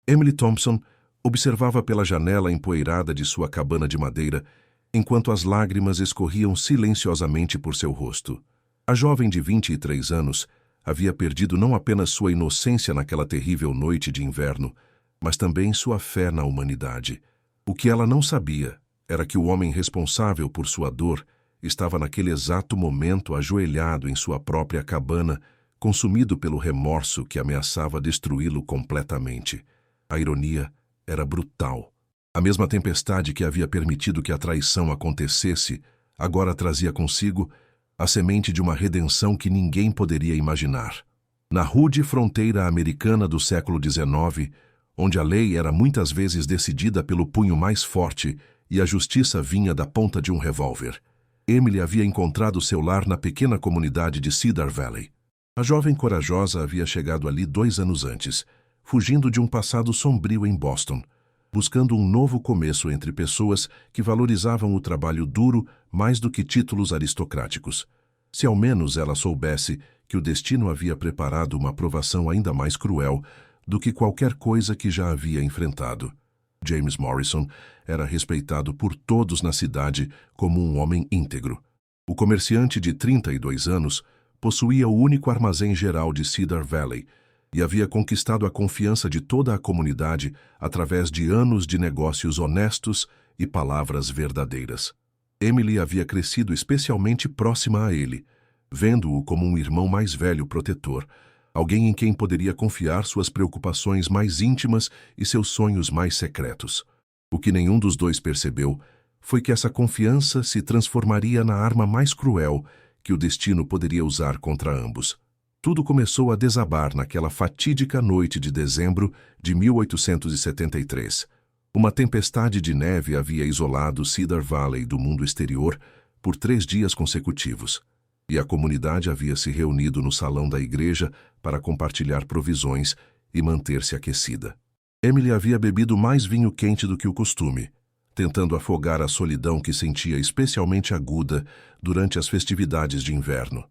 Emily Thompson observava pela janela empoeirada de sua cabana de madeira, enquanto as lágrimas escorriam silenciosamente por seu rosto. A jovem de 23 anos havia perdido não apenas sua inocência naquela terrível noite de inverno, mas também sua fé na humanidade. O que ela não sabia era que o homem responsável por sua dor estava naquele exato momento ajoelhado em sua própria cabana, consumido pelo remorso que ameaçava destruí-lo completamente. A ironia era brutal. A mesma tempestade que havia permitido que a traição acontecesse, agora trazia consigo a semente de uma redenção que ninguém poderia imaginar. Na rude fronteira americana do século XIX, onde a lei era muitas vezes decidida pelo punho mais forte e a justiça vinha da ponta de um revólver, Emily havia encontrado seu lar na pequena comunidade de Cedar Valley. A jovem corajosa havia chegado ali 2 anos antes, fugindo de um passado sombrio em Boston, buscando um novo começo entre pessoas que valorizavam o trabalho duro mais do que títulos aristocráticos. Se ao menos ela soubesse que o destino havia preparado uma provação ainda mais cruel do que qualquer coisa que já havia enfrentado. James Morrison era respeitado por todos na cidade como um homem íntegro. O comerciante de 32 anos possuía o único armazém geral de Cedar Valley e havia conquistado a confiança de toda a comunidade através de anos de negócios honestos e palavras verdadeiras. Emily havia crescido especialmente próxima a ele, vendo-o como um irmão mais velho protetor, alguém em quem poderia confiar suas preocupações mais íntimas e seus sonhos mais secretos. O que nenhum dos dois percebeu foi que essa confiança se transformaria na arma mais cruel que o destino poderia usar contra ambos. Tudo começou a desabar naquela fatídica noite de dezembro de 1873. Uma tempestade de neve havia isolado Cedar Valley do mundo exterior por 3 dias consecutivos, e a comunidade havia se reunido no salão da igreja para compartilhar provisões e manter-se aquecida. Emily havia bebido mais vinho quente do que o costume, tentando afogar a solidão que sentia especialmente aguda durante as festividades de inverno.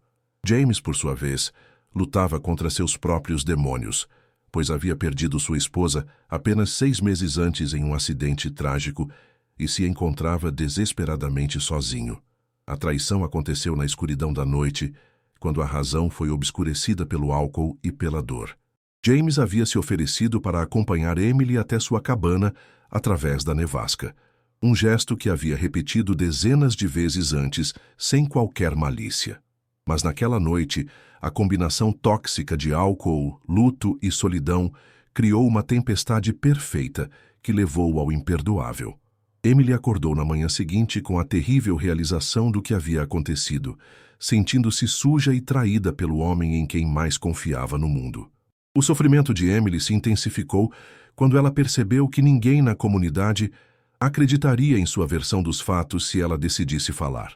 James, por sua vez, lutava contra seus próprios demônios, pois havia perdido sua esposa apenas 6 meses antes em um acidente trágico e se encontrava desesperadamente sozinho. A traição aconteceu na escuridão da noite, quando a razão foi obscurecida pelo álcool e pela dor. James havia se oferecido para acompanhar Emily até sua cabana através da nevasca, um gesto que havia repetido dezenas de vezes antes, sem qualquer malícia. Mas naquela noite, a combinação tóxica de álcool, luto e solidão criou uma tempestade perfeita que levou ao imperdoável. Emily acordou na manhã seguinte com a terrível realização do que havia acontecido, sentindo-se suja e traída pelo homem em quem mais confiava no mundo. O sofrimento de Emily se intensificou quando ela percebeu que ninguém na comunidade acreditaria em sua versão dos fatos se ela decidisse falar.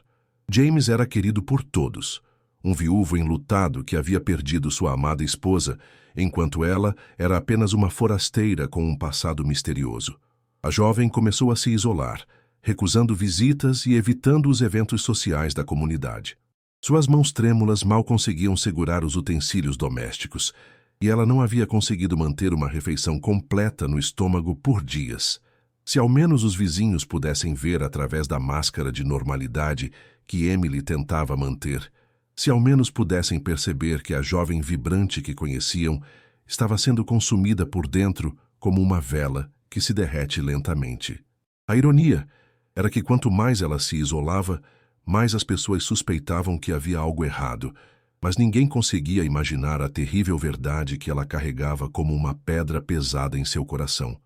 James era querido por todos, um viúvo enlutado que havia perdido sua amada esposa, enquanto ela era apenas uma forasteira com um passado misterioso. A jovem começou a se isolar, recusando visitas e evitando os eventos sociais da comunidade. Suas mãos trêmulas mal conseguiam segurar os utensílios domésticos, e ela não havia conseguido manter uma refeição completa no estômago por dias. Se ao menos os vizinhos pudessem ver através da máscara de normalidade que Emily tentava manter, se ao menos pudessem perceber que a jovem vibrante que conheciam estava sendo consumida por dentro como uma vela que se derrete lentamente. A ironia era que quanto mais ela se isolava, mais as pessoas suspeitavam que havia algo errado, mas ninguém conseguia imaginar a terrível verdade que ela carregava como uma pedra pesada em seu coração.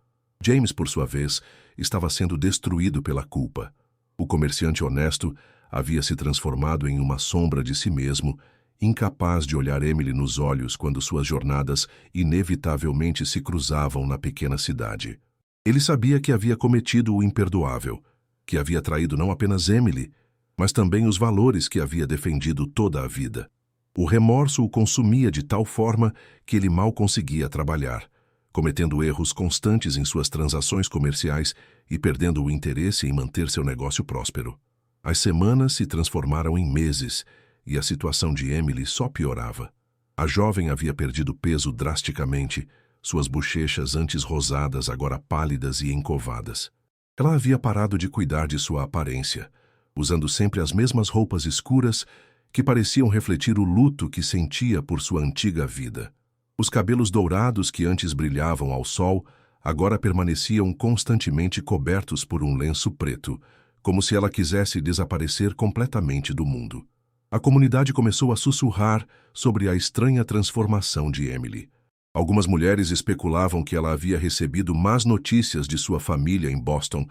James, por sua vez, estava sendo destruído pela culpa. O comerciante honesto havia se transformado em uma sombra de si mesmo, incapaz de olhar Emily nos olhos quando suas jornadas inevitavelmente se cruzavam na pequena cidade. Ele sabia que havia cometido o imperdoável, que havia traído não apenas Emily, mas também os valores que havia defendido toda a vida. O remorso o consumia de tal forma que ele mal conseguia trabalhar, cometendo erros constantes em suas transações comerciais e perdendo o interesse em manter seu negócio próspero. As semanas se transformaram em meses e a situação de Emily só piorava. A jovem havia perdido peso drasticamente, suas bochechas antes rosadas agora pálidas e encovadas. Ela havia parado de cuidar de sua aparência, usando sempre as mesmas roupas escuras que pareciam refletir o luto que sentia por sua antiga vida. Os cabelos dourados que antes brilhavam ao sol agora permaneciam constantemente cobertos por um lenço preto, como se ela quisesse desaparecer completamente do mundo. A comunidade começou a sussurrar sobre a estranha transformação de Emily. Algumas mulheres especulavam que ela havia recebido más notícias de sua família em Boston,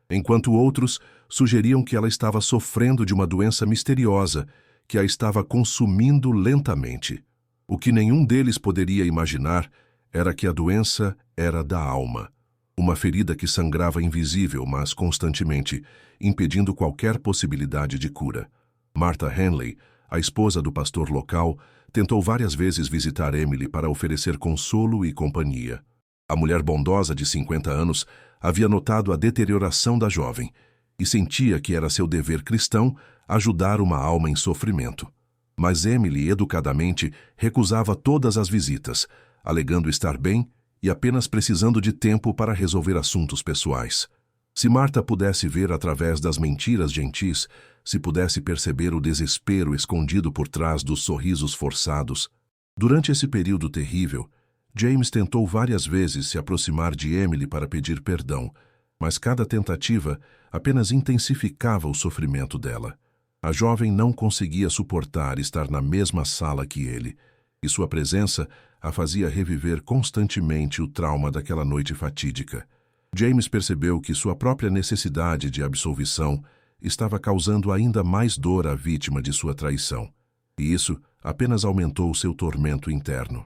enquanto outros sugeriam que ela estava sofrendo de uma doença misteriosa que a estava consumindo lentamente. O que nenhum deles poderia imaginar era que a doença era da alma, uma ferida que sangrava invisível, mas constantemente, impedindo qualquer possibilidade de cura. Martha Henley, a esposa do pastor local, tentou várias vezes visitar Emily para oferecer consolo e companhia. A mulher bondosa de 50 anos havia notado a deterioração da jovem e sentia que era seu dever cristão ajudar uma alma em sofrimento. Mas Emily, educadamente, recusava todas as visitas, alegando estar bem e apenas precisando de tempo para resolver assuntos pessoais. Se Martha pudesse ver através das mentiras gentis, se pudesse perceber o desespero escondido por trás dos sorrisos forçados. Durante esse período terrível, James tentou várias vezes se aproximar de Emily para pedir perdão, mas cada tentativa apenas intensificava o sofrimento dela. A jovem não conseguia suportar estar na mesma sala que ele, e sua presença a fazia reviver constantemente o trauma daquela noite fatídica. James percebeu que sua própria necessidade de absolvição estava causando ainda mais dor à vítima de sua traição, e isso apenas aumentou seu tormento interno.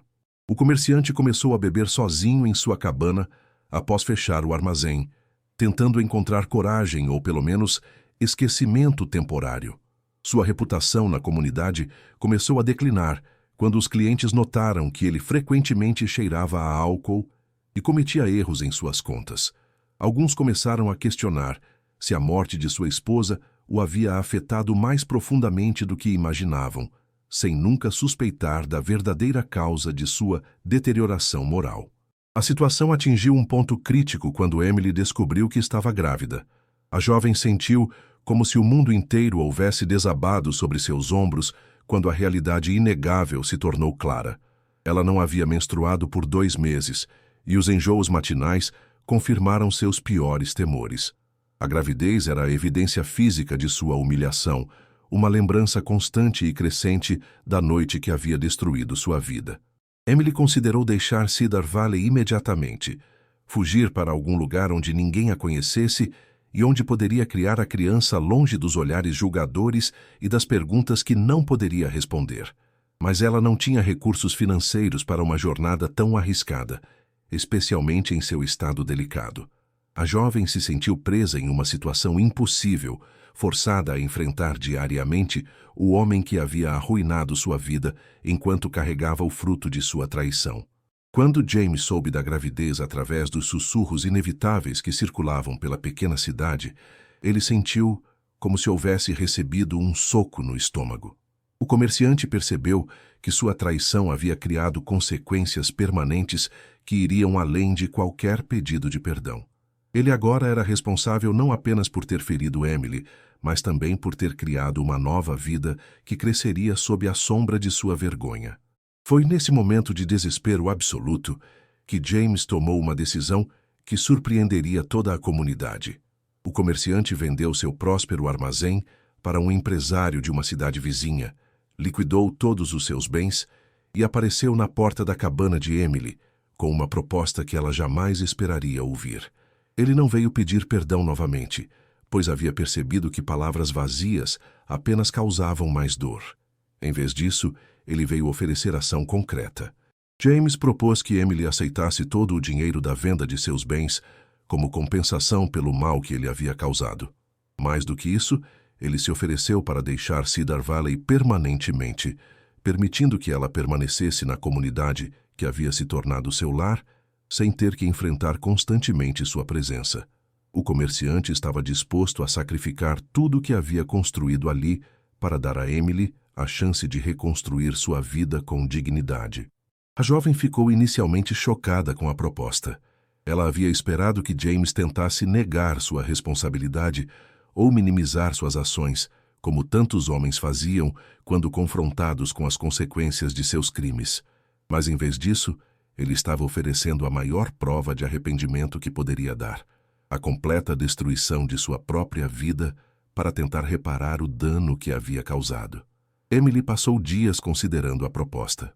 O comerciante começou a beber sozinho em sua cabana após fechar o armazém, tentando encontrar coragem ou, pelo menos, esquecimento temporário. Sua reputação na comunidade começou a declinar quando os clientes notaram que ele frequentemente cheirava a álcool e cometia erros em suas contas. Alguns começaram a questionar se a morte de sua esposa o havia afetado mais profundamente do que imaginavam, sem nunca suspeitar da verdadeira causa de sua deterioração moral. A situação atingiu um ponto crítico quando Emily descobriu que estava grávida. A jovem sentiu como se o mundo inteiro houvesse desabado sobre seus ombros quando a realidade inegável se tornou clara. Ela não havia menstruado por 2 meses, e os enjoos matinais confirmaram seus piores temores. A gravidez era a evidência física de sua humilhação, uma lembrança constante e crescente da noite que havia destruído sua vida. Emily considerou deixar Cedar Valley imediatamente, fugir para algum lugar onde ninguém a conhecesse e onde poderia criar a criança longe dos olhares julgadores e das perguntas que não poderia responder. Mas ela não tinha recursos financeiros para uma jornada tão arriscada, especialmente em seu estado delicado. A jovem se sentiu presa em uma situação impossível, forçada a enfrentar diariamente o homem que havia arruinado sua vida enquanto carregava o fruto de sua traição. Quando James soube da gravidez através dos sussurros inevitáveis que circulavam pela pequena cidade, ele sentiu como se houvesse recebido um soco no estômago. O comerciante percebeu que sua traição havia criado consequências permanentes que iriam além de qualquer pedido de perdão. Ele agora era responsável não apenas por ter ferido Emily, mas também por ter criado uma nova vida que cresceria sob a sombra de sua vergonha. Foi nesse momento de desespero absoluto que James tomou uma decisão que surpreenderia toda a comunidade. O comerciante vendeu seu próspero armazém para um empresário de uma cidade vizinha, liquidou todos os seus bens e apareceu na porta da cabana de Emily com uma proposta que ela jamais esperaria ouvir. Ele não veio pedir perdão novamente, pois havia percebido que palavras vazias apenas causavam mais dor. Em vez disso, ele veio oferecer ação concreta. James propôs que Emily aceitasse todo o dinheiro da venda de seus bens como compensação pelo mal que ele havia causado. Mais do que isso, ele se ofereceu para deixar Cedar Valley permanentemente, permitindo que ela permanecesse na comunidade que havia se tornado seu lar, sem ter que enfrentar constantemente sua presença. O comerciante estava disposto a sacrificar tudo o que havia construído ali para dar a Emily a chance de reconstruir sua vida com dignidade. A jovem ficou inicialmente chocada com a proposta. Ela havia esperado que James tentasse negar sua responsabilidade ou minimizar suas ações, como tantos homens faziam quando confrontados com as consequências de seus crimes. Mas, em vez disso, ele estava oferecendo a maior prova de arrependimento que poderia dar: a completa destruição de sua própria vida para tentar reparar o dano que havia causado. Emily passou dias considerando a proposta.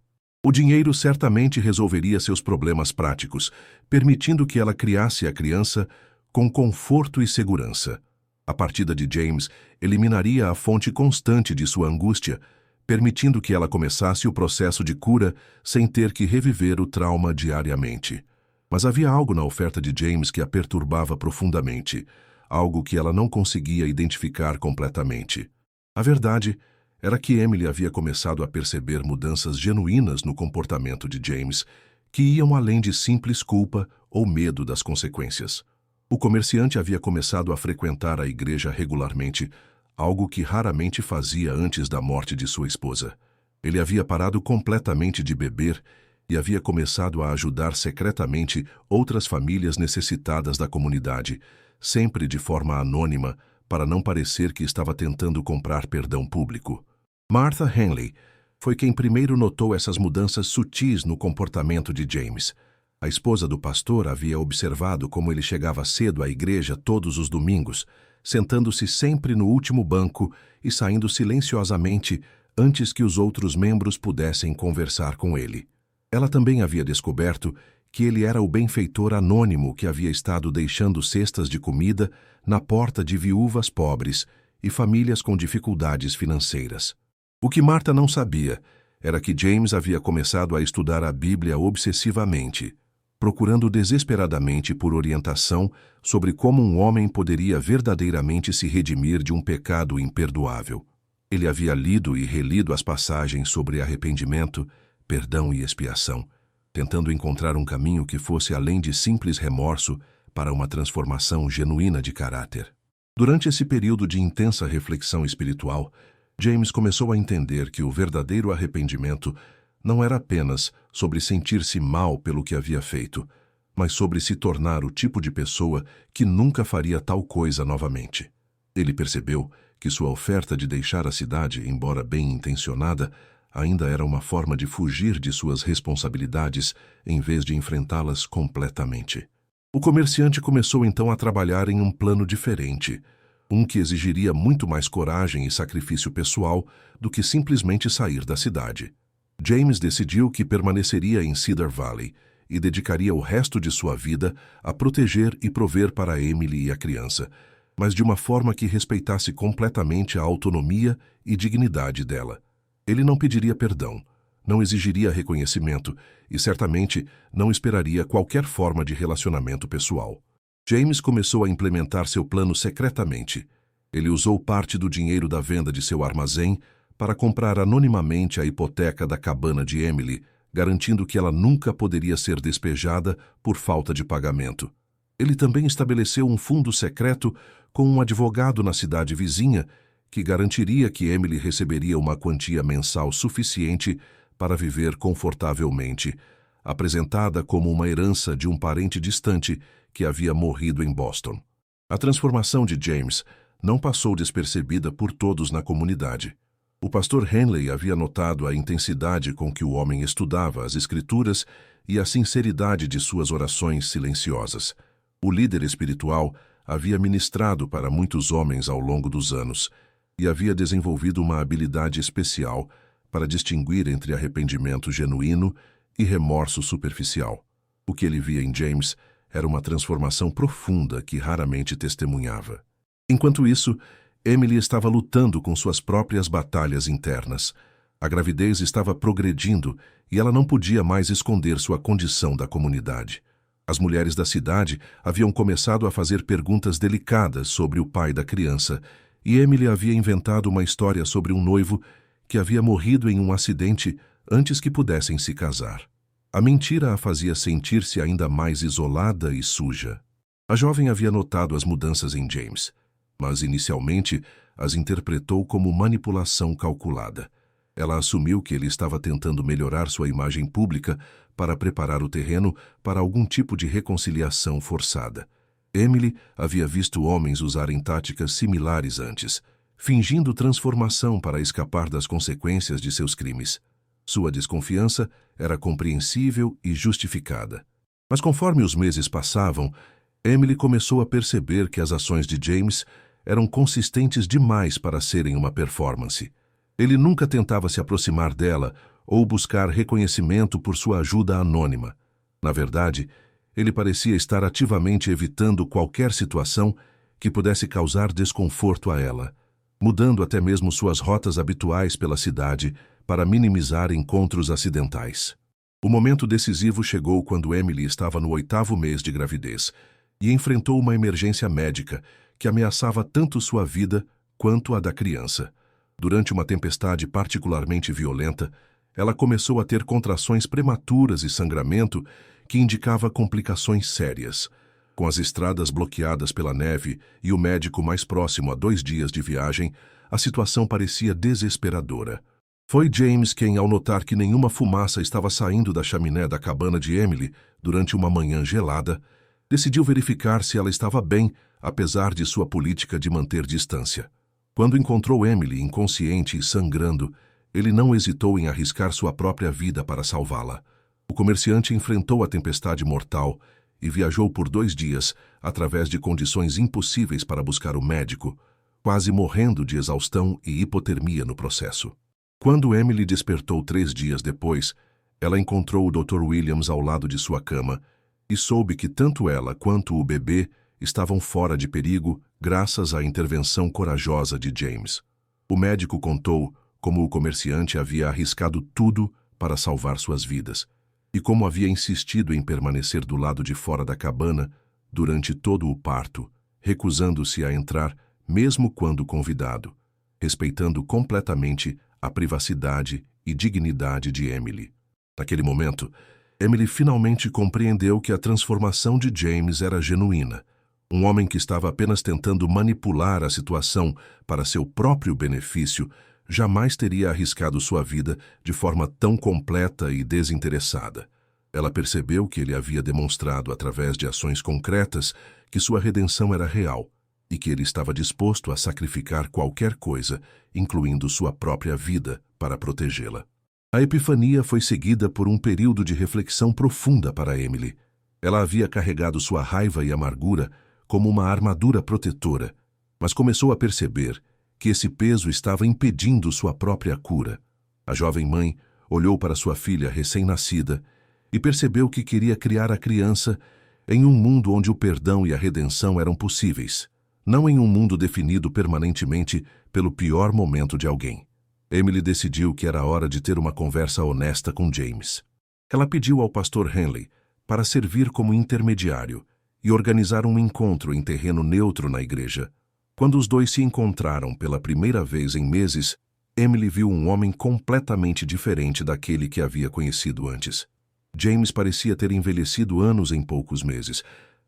O dinheiro certamente resolveria seus problemas práticos, permitindo que ela criasse a criança com conforto e segurança. A partida de James eliminaria a fonte constante de sua angústia, permitindo que ela começasse o processo de cura sem ter que reviver o trauma diariamente. Mas havia algo na oferta de James que a perturbava profundamente, algo que ela não conseguia identificar completamente. A verdade era que Emily havia começado a perceber mudanças genuínas no comportamento de James, que iam além de simples culpa ou medo das consequências. O comerciante havia começado a frequentar a igreja regularmente, algo que raramente fazia antes da morte de sua esposa. Ele havia parado completamente de beber e havia começado a ajudar secretamente outras famílias necessitadas da comunidade, sempre de forma anônima, para não parecer que estava tentando comprar perdão público. Martha Henley foi quem primeiro notou essas mudanças sutis no comportamento de James. A esposa do pastor havia observado como ele chegava cedo à igreja todos os domingos, sentando-se sempre no último banco e saindo silenciosamente antes que os outros membros pudessem conversar com ele. Ela também havia descoberto que ele era o benfeitor anônimo que havia estado deixando cestas de comida na porta de viúvas pobres e famílias com dificuldades financeiras. O que Martha não sabia era que James havia começado a estudar a Bíblia obsessivamente, procurando desesperadamente por orientação sobre como um homem poderia verdadeiramente se redimir de um pecado imperdoável. Ele havia lido e relido as passagens sobre arrependimento, perdão e expiação, tentando encontrar um caminho que fosse além de simples remorso para uma transformação genuína de caráter. Durante esse período de intensa reflexão espiritual, James começou a entender que o verdadeiro arrependimento não era apenas sobre sentir-se mal pelo que havia feito, mas sobre se tornar o tipo de pessoa que nunca faria tal coisa novamente. Ele percebeu que sua oferta de deixar a cidade, embora bem intencionada, ainda era uma forma de fugir de suas responsabilidades em vez de enfrentá-las completamente. O comerciante começou então a trabalhar em um plano diferente, um que exigiria muito mais coragem e sacrifício pessoal do que simplesmente sair da cidade. James decidiu que permaneceria em Cedar Valley e dedicaria o resto de sua vida a proteger e prover para Emily e a criança, mas de uma forma que respeitasse completamente a autonomia e dignidade dela. Ele não pediria perdão, não exigiria reconhecimento e certamente não esperaria qualquer forma de relacionamento pessoal. James começou a implementar seu plano secretamente. Ele usou parte do dinheiro da venda de seu armazém para comprar anonimamente a hipoteca da cabana de Emily, garantindo que ela nunca poderia ser despejada por falta de pagamento. Ele também estabeleceu um fundo secreto com um advogado na cidade vizinha que garantiria que Emily receberia uma quantia mensal suficiente para viver confortavelmente, apresentada como uma herança de um parente distante que havia morrido em Boston. A transformação de James não passou despercebida por todos na comunidade. O pastor Henley havia notado a intensidade com que o homem estudava as Escrituras e a sinceridade de suas orações silenciosas. O líder espiritual havia ministrado para muitos homens ao longo dos anos e havia desenvolvido uma habilidade especial para distinguir entre arrependimento genuíno e remorso superficial. O que ele via em James era uma transformação profunda que raramente testemunhava. Enquanto isso, Emily estava lutando com suas próprias batalhas internas. A gravidez estava progredindo e ela não podia mais esconder sua condição da comunidade. As mulheres da cidade haviam começado a fazer perguntas delicadas sobre o pai da criança, e Emily havia inventado uma história sobre um noivo que havia morrido em um acidente antes que pudessem se casar. A mentira a fazia sentir-se ainda mais isolada e suja. A jovem havia notado as mudanças em James, mas inicialmente as interpretou como manipulação calculada. Ela assumiu que ele estava tentando melhorar sua imagem pública para preparar o terreno para algum tipo de reconciliação forçada. Emily havia visto homens usarem táticas similares antes, fingindo transformação para escapar das consequências de seus crimes. Sua desconfiança era compreensível e justificada. Mas conforme os meses passavam, Emily começou a perceber que as ações de James eram consistentes demais para serem uma performance. Ele nunca tentava se aproximar dela ou buscar reconhecimento por sua ajuda anônima. Na verdade, ele parecia estar ativamente evitando qualquer situação que pudesse causar desconforto a ela, mudando até mesmo suas rotas habituais pela cidade para minimizar encontros acidentais. O momento decisivo chegou quando Emily estava no 8º mês de gravidez e enfrentou uma emergência médica que ameaçava tanto sua vida quanto a da criança. Durante uma tempestade particularmente violenta, ela começou a ter contrações prematuras e sangramento que indicava complicações sérias. Com as estradas bloqueadas pela neve e o médico mais próximo a 2 dias de viagem, a situação parecia desesperadora. Foi James quem, ao notar que nenhuma fumaça estava saindo da chaminé da cabana de Emily durante uma manhã gelada, decidiu verificar se ela estava bem, apesar de sua política de manter distância. Quando encontrou Emily inconsciente e sangrando, ele não hesitou em arriscar sua própria vida para salvá-la. O comerciante enfrentou a tempestade mortal e viajou por 2 dias, através de condições impossíveis para buscar o médico, quase morrendo de exaustão e hipotermia no processo. Quando Emily despertou 3 dias depois, ela encontrou o Dr. Williams ao lado de sua cama e soube que tanto ela quanto o bebê estavam fora de perigo graças à intervenção corajosa de James. O médico contou como o comerciante havia arriscado tudo para salvar suas vidas e como havia insistido em permanecer do lado de fora da cabana durante todo o parto, recusando-se a entrar mesmo quando convidado, respeitando completamente a privacidade e dignidade de Emily. Naquele momento, Emily finalmente compreendeu que a transformação de James era genuína. Um homem que estava apenas tentando manipular a situação para seu próprio benefício jamais teria arriscado sua vida de forma tão completa e desinteressada. Ela percebeu que ele havia demonstrado através de ações concretas que sua redenção era real e que ele estava disposto a sacrificar qualquer coisa, incluindo sua própria vida, para protegê-la. A epifania foi seguida por um período de reflexão profunda para Emily. Ela havia carregado sua raiva e amargura como uma armadura protetora, mas começou a perceber que esse peso estava impedindo sua própria cura. A jovem mãe olhou para sua filha recém-nascida e percebeu que queria criar a criança em um mundo onde o perdão e a redenção eram possíveis, não em um mundo definido permanentemente pelo pior momento de alguém. Emily decidiu que era hora de ter uma conversa honesta com James. Ela pediu ao pastor Henley para servir como intermediário e organizar um encontro em terreno neutro na igreja. Quando os dois se encontraram pela primeira vez em meses, Emily viu um homem completamente diferente daquele que havia conhecido antes. James parecia ter envelhecido anos em poucos meses,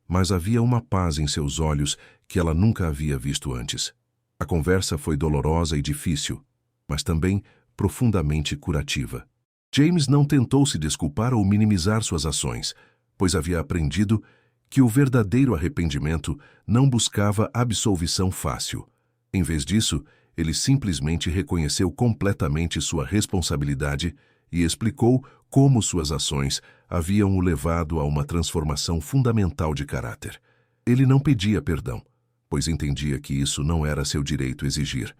mas havia uma paz em seus olhos que ela nunca havia visto antes. A conversa foi dolorosa e difícil, mas também profundamente curativa. James não tentou se desculpar ou minimizar suas ações, pois havia aprendido que o verdadeiro arrependimento não buscava absolvição fácil. Em vez disso, ele simplesmente reconheceu completamente sua responsabilidade e explicou como suas ações haviam o levado a uma transformação fundamental de caráter. Ele não pedia perdão, pois entendia que isso não era seu direito exigir.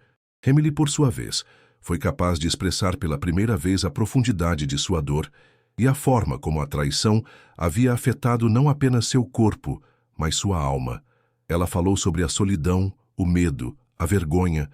Emily, por sua vez, foi capaz de expressar pela primeira vez a profundidade de sua dor e a forma como a traição havia afetado não apenas seu corpo, mas sua alma. Ela falou sobre a solidão, o medo, a vergonha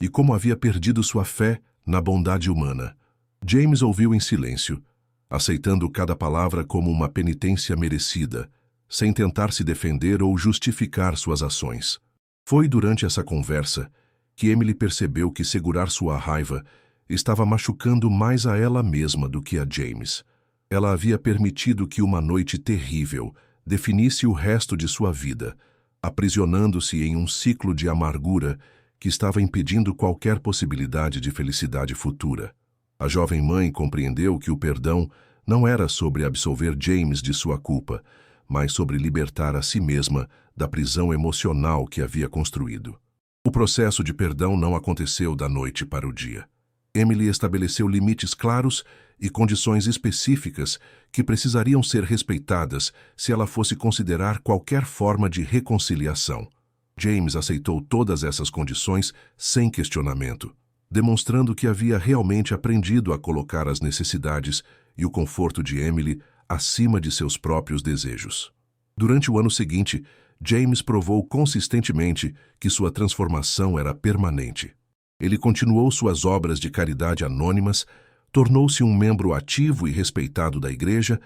e como havia perdido sua fé na bondade humana. James ouviu em silêncio, aceitando cada palavra como uma penitência merecida, sem tentar se defender ou justificar suas ações. Foi durante essa conversa que Emily percebeu que segurar sua raiva estava machucando mais a ela mesma do que a James. Ela havia permitido que uma noite terrível definisse o resto de sua vida, aprisionando-se em um ciclo de amargura que estava impedindo qualquer possibilidade de felicidade futura. A jovem mãe compreendeu que o perdão não era sobre absolver James de sua culpa, mas sobre libertar a si mesma da prisão emocional que havia construído. O processo de perdão não aconteceu da noite para o dia. Emily estabeleceu limites claros e condições específicas que precisariam ser respeitadas se ela fosse considerar qualquer forma de reconciliação. James aceitou todas essas condições sem questionamento, demonstrando que havia realmente aprendido a colocar as necessidades e o conforto de Emily acima de seus próprios desejos. Durante o ano seguinte, James provou consistentemente que sua transformação era permanente. Ele continuou suas obras de caridade anônimas, tornou-se um membro ativo e respeitado da igreja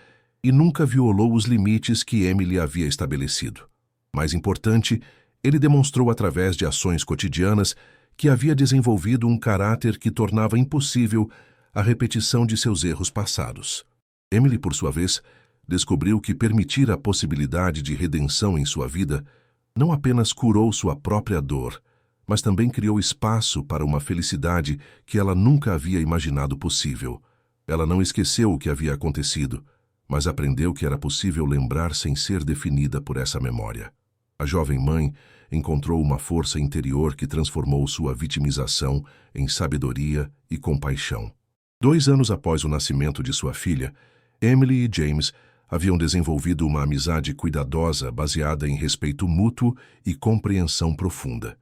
e nunca violou os limites que Emily havia estabelecido. Mais importante, ele demonstrou através de ações cotidianas que havia desenvolvido um caráter que tornava impossível a repetição de seus erros passados. Emily, por sua vez, descobriu que permitir a possibilidade de redenção em sua vida não apenas curou sua própria dor, mas também criou espaço para uma felicidade que ela nunca havia imaginado possível. Ela não esqueceu o que havia acontecido, mas aprendeu que era possível lembrar sem ser definida por essa memória. A jovem mãe encontrou uma força interior que transformou sua vitimização em sabedoria e compaixão. 2 anos após o nascimento de sua filha, Emily e James haviam desenvolvido uma amizade cuidadosa baseada em respeito mútuo e compreensão profunda.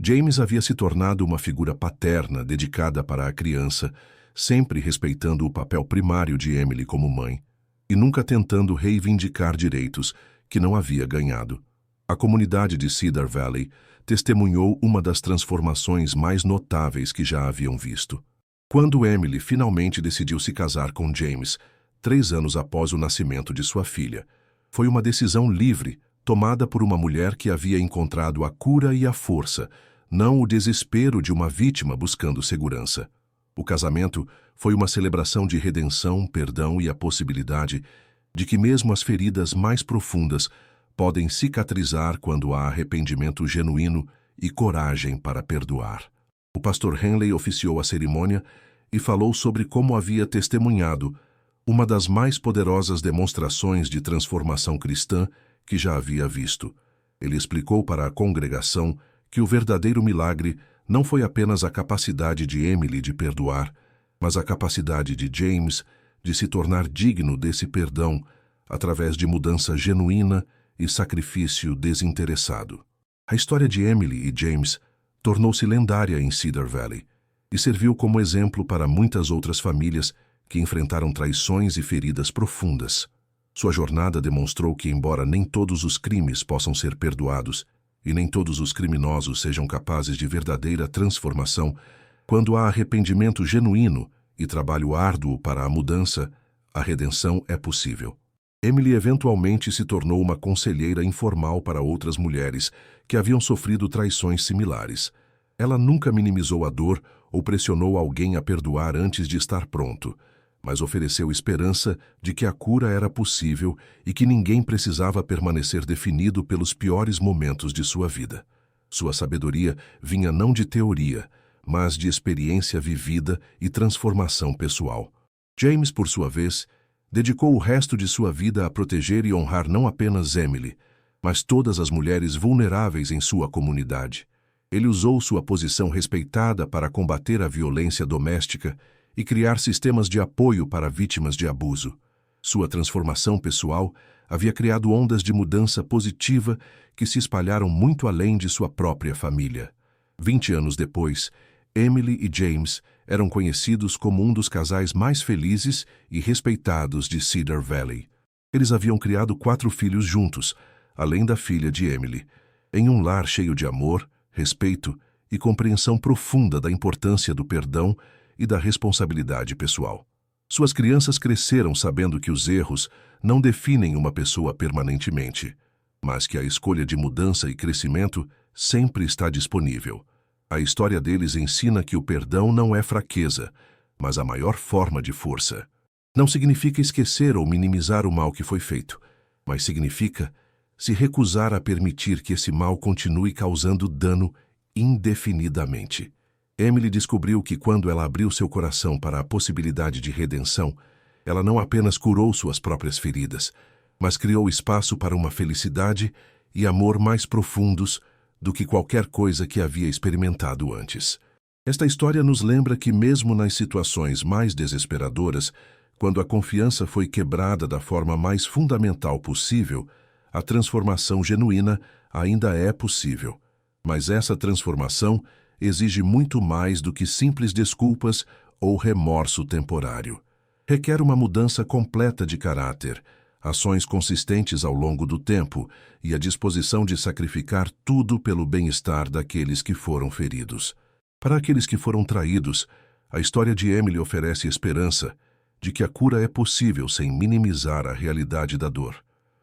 James havia se tornado uma figura paterna dedicada para a criança, sempre respeitando o papel primário de Emily como mãe, e nunca tentando reivindicar direitos que não havia ganhado. A comunidade de Cedar Valley testemunhou uma das transformações mais notáveis que já haviam visto. Quando Emily finalmente decidiu se casar com James, 3 anos após o nascimento de sua filha, foi uma decisão livre, tomada por uma mulher que havia encontrado a cura e a força, não o desespero de uma vítima buscando segurança. O casamento foi uma celebração de redenção, perdão e a possibilidade de que mesmo as feridas mais profundas podem cicatrizar quando há arrependimento genuíno e coragem para perdoar. O pastor Henley oficiou a cerimônia e falou sobre como havia testemunhado uma das mais poderosas demonstrações de transformação cristã que já havia visto. Ele explicou para a congregação que o verdadeiro milagre não foi apenas a capacidade de Emily de perdoar, mas a capacidade de James de se tornar digno desse perdão através de mudança genuína e sacrifício desinteressado. A história de Emily e James tornou-se lendária em Cedar Valley e serviu como exemplo para muitas outras famílias que enfrentaram traições e feridas profundas. Sua jornada demonstrou que, embora nem todos os crimes possam ser perdoados e nem todos os criminosos sejam capazes de verdadeira transformação, quando há arrependimento genuíno e trabalho árduo para a mudança, a redenção é possível. Emily eventualmente se tornou uma conselheira informal para outras mulheres que haviam sofrido traições similares. Ela nunca minimizou a dor ou pressionou alguém a perdoar antes de estar pronto, mas ofereceu esperança de que a cura era possível e que ninguém precisava permanecer definido pelos piores momentos de sua vida. Sua sabedoria vinha não de teoria, mas de experiência vivida e transformação pessoal. James, por sua vez, dedicou o resto de sua vida a proteger e honrar não apenas Emily, mas todas as mulheres vulneráveis em sua comunidade. Ele usou sua posição respeitada para combater a violência doméstica e criar sistemas de apoio para vítimas de abuso. Sua transformação pessoal havia criado ondas de mudança positiva que se espalharam muito além de sua própria família. 20 anos depois, Emily e James eram conhecidos como um dos casais mais felizes e respeitados de Cedar Valley. Eles haviam criado 4 filhos juntos, além da filha de Emily, em um lar cheio de amor, respeito e compreensão profunda da importância do perdão e da responsabilidade pessoal. Suas crianças cresceram sabendo que os erros não definem uma pessoa permanentemente, mas que a escolha de mudança e crescimento sempre está disponível. A história deles ensina que o perdão não é fraqueza, mas a maior forma de força. Não significa esquecer ou minimizar o mal que foi feito, mas significa se recusar a permitir que esse mal continue causando dano indefinidamente. Emily descobriu que quando ela abriu seu coração para a possibilidade de redenção, ela não apenas curou suas próprias feridas, mas criou espaço para uma felicidade e amor mais profundos do que qualquer coisa que havia experimentado antes. Esta história nos lembra que mesmo nas situações mais desesperadoras, quando a confiança foi quebrada da forma mais fundamental possível, a transformação genuína ainda é possível. Mas essa transformação exige muito mais do que simples desculpas ou remorso temporário. Requer uma mudança completa de caráter, ações consistentes ao longo do tempo e a disposição de sacrificar tudo pelo bem-estar daqueles que foram feridos. Para aqueles que foram traídos, a história de Emily oferece esperança de que a cura é possível sem minimizar a realidade da dor.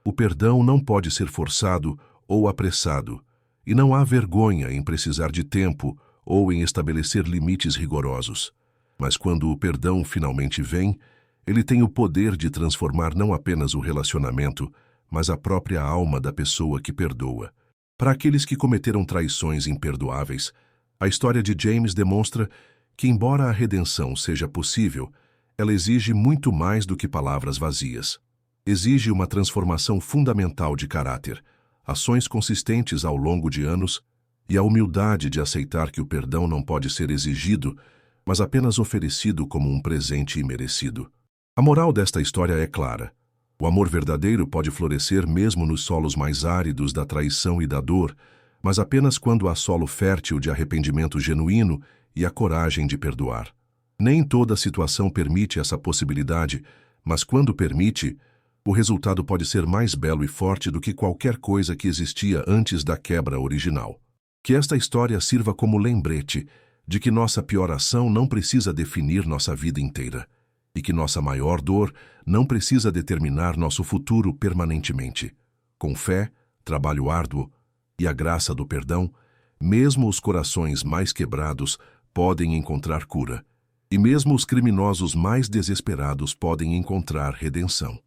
O perdão não pode ser forçado ou apressado, e não há vergonha em precisar de tempo ou em estabelecer limites rigorosos. Mas quando o perdão finalmente vem, ele tem o poder de transformar não apenas o relacionamento, mas a própria alma da pessoa que perdoa. Para aqueles que cometeram traições imperdoáveis, a história de James demonstra que, embora a redenção seja possível, ela exige muito mais do que palavras vazias. Exige uma transformação fundamental de caráter, ações consistentes ao longo de anos e a humildade de aceitar que o perdão não pode ser exigido, mas apenas oferecido como um presente imerecido. A moral desta história é clara. O amor verdadeiro pode florescer mesmo nos solos mais áridos da traição e da dor, mas apenas quando há solo fértil de arrependimento genuíno e a coragem de perdoar. Nem toda situação permite essa possibilidade, mas quando permite, o resultado pode ser mais belo e forte do que qualquer coisa que existia antes da quebra original. Que esta história sirva como lembrete de que nossa pior ação não precisa definir nossa vida inteira, e que nossa maior dor não precisa determinar nosso futuro permanentemente. Com fé, trabalho árduo e a graça do perdão, mesmo os corações mais quebrados podem encontrar cura, e mesmo os criminosos mais desesperados podem encontrar redenção.